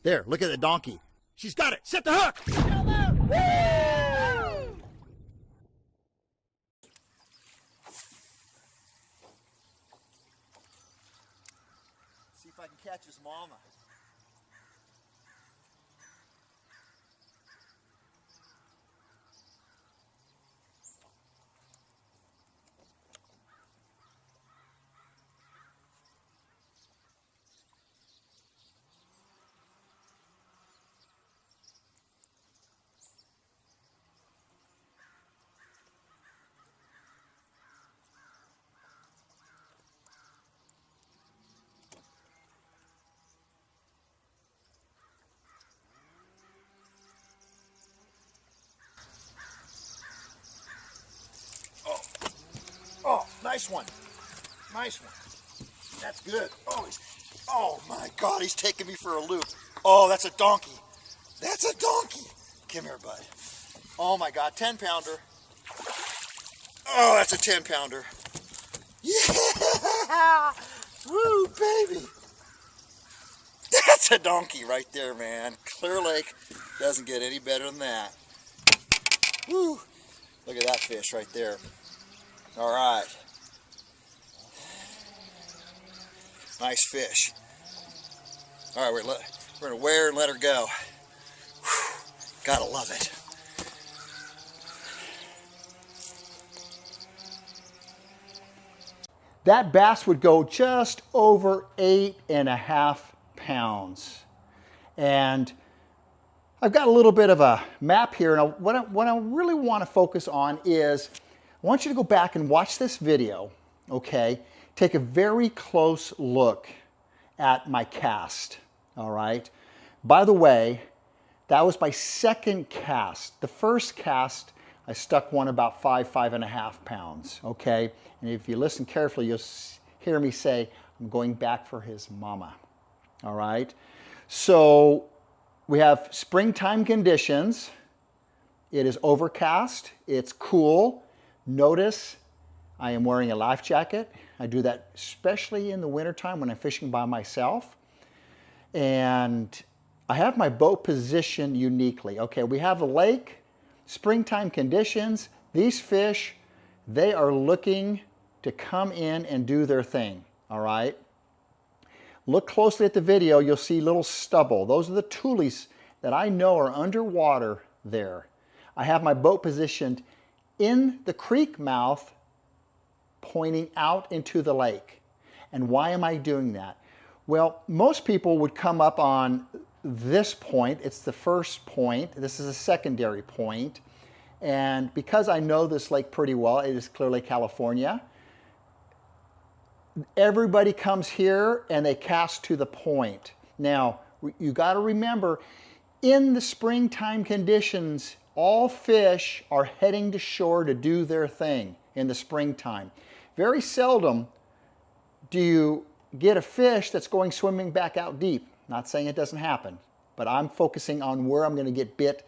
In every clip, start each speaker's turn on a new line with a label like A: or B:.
A: There, look at the donkey. She's got it. Set the hook. Woo! See if I can catch his mama. Oh, nice one. Nice one. That's good. Oh my God, he's taking me for a loop. Oh, that's a donkey. That's a donkey. Come here, bud. Oh my God, 10-pounder. Oh, that's a 10-pounder. Yeah! Woo, baby. That's a donkey right there, man. Clear Lake doesn't get any better than that. Woo. Look at that fish right there. All right. Nice fish. All right, we're going to wear and let her go. Whew. Gotta love it. That bass would go just over 8.5 pounds. And I've got a little bit of a map here. Now, what I really want to focus on is I want you to go back and watch this video, okay? Take a very close look at my cast, all right? By the way, that was my second cast. The first cast, I stuck one about 5.5 pounds, okay? And if you listen carefully, you'll hear me say, I'm going back for his mama, all right? So we have springtime conditions. It is overcast, it's cool. Notice I am wearing a life jacket. I do that especially in the wintertime when I'm fishing by myself. And I have my boat positioned uniquely. Okay, we have a lake, springtime conditions. These fish, they are looking to come in and do their thing, all right? Look closely at the video, you'll see little stubble. Those are the tulies that I know are underwater there. I have my boat positioned in the creek mouth pointing out into the lake. And why am I doing that? Well, most people would come up on this point. It's the first point. This is a secondary point. And because I know this lake pretty well, it is Clear Lake, California, everybody comes here and they cast to the point. Now, you got to remember, in the springtime conditions, all fish are heading to shore to do their thing in the springtime. Very seldom do you get a fish that's going swimming back out deep. Not saying it doesn't happen, but I'm focusing on where I'm going to get bit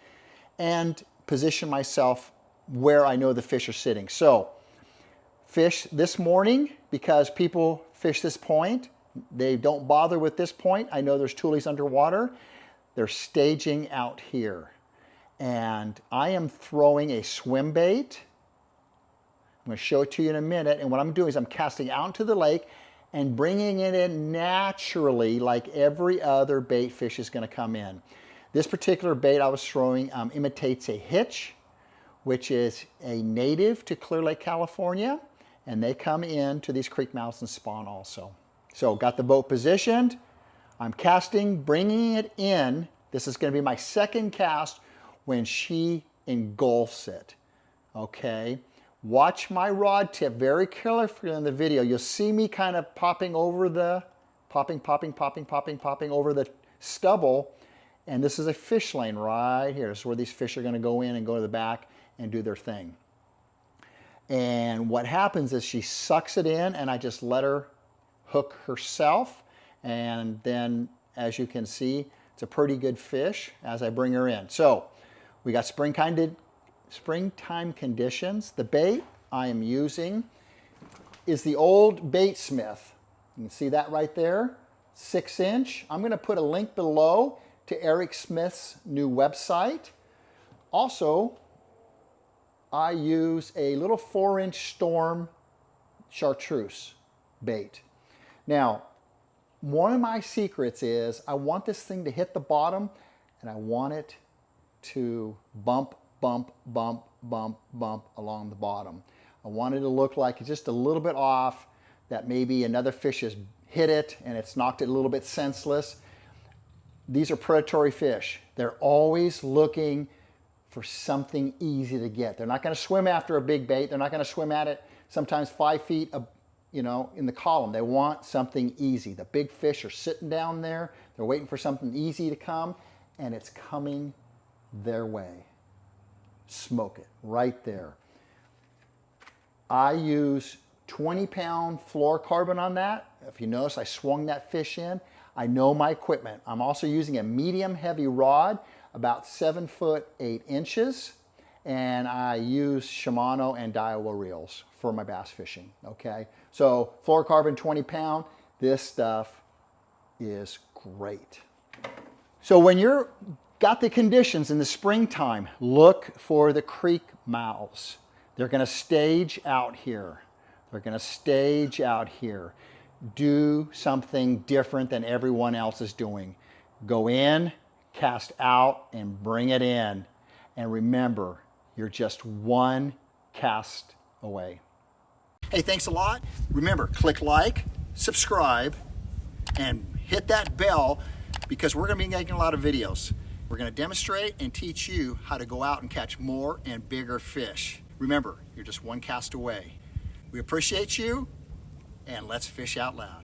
A: and position myself where I know the fish are sitting. So, fish this morning, because people fish this point, they don't bother with this point. I know there's tulies underwater. They're staging out here. And I am throwing a swim bait. I'm going to show it to you in a minute. And what I'm doing is I'm casting out into the lake and bringing it in naturally like every other bait fish is going to come in. This particular bait I was throwing imitates a hitch, which is a native to Clear Lake, California. And they come in to these creek mouths and spawn also. So got the boat positioned. I'm casting, bringing it in. This is going to be my second cast when she engulfs it, okay? Watch my rod tip very carefully in the video. You'll see me kind of popping over the, popping over the stubble. And this is a fish lane right here. This is where these fish are gonna go in and go to the back and do their thing. And what happens is she sucks it in and I just let her hook herself. And then, as you can see, it's a pretty good fish as I bring her in. So, we got springtime conditions. The bait I am using is the old Baitsmith. You can see that right there, 6-inch. I'm going to put a link below to Eric Smith's new website. Also, I use a little 4-inch Storm chartreuse bait. Now, one of my secrets is I want this thing to hit the bottom and I want it to bump, bump, bump, bump, bump along the bottom. I want it to look like it's just a little bit off, that maybe another fish has hit it and it's knocked it a little bit senseless. These are predatory fish. They're always looking for something easy to get. They're not going to swim after a big bait. They're not going to swim at it sometimes 5 feet in the column. They want something easy. The big fish are sitting down there. They're waiting for something easy to come, and it's coming their way. Smoke it right there. I use 20-pound fluorocarbon on that. If you notice, I swung that fish in. I know my equipment. I'm also using a medium heavy rod, about 7 foot 8 inches. And I use Shimano and Daiwa reels for my bass fishing, okay? So fluorocarbon 20-pound, this stuff is great. So when you're got the conditions in the springtime, look for the creek mouths. They're gonna stage out here. They're gonna stage out here. Do something different than everyone else is doing. Go in, cast out, and bring it in. And remember, you're just one cast away. Hey, thanks a lot. Remember, click like, subscribe, and hit that bell because we're going to be making a lot of videos. We're going to demonstrate and teach you how to go out and catch more and bigger fish. Remember, you're just one cast away. We appreciate you, and let's fish out loud.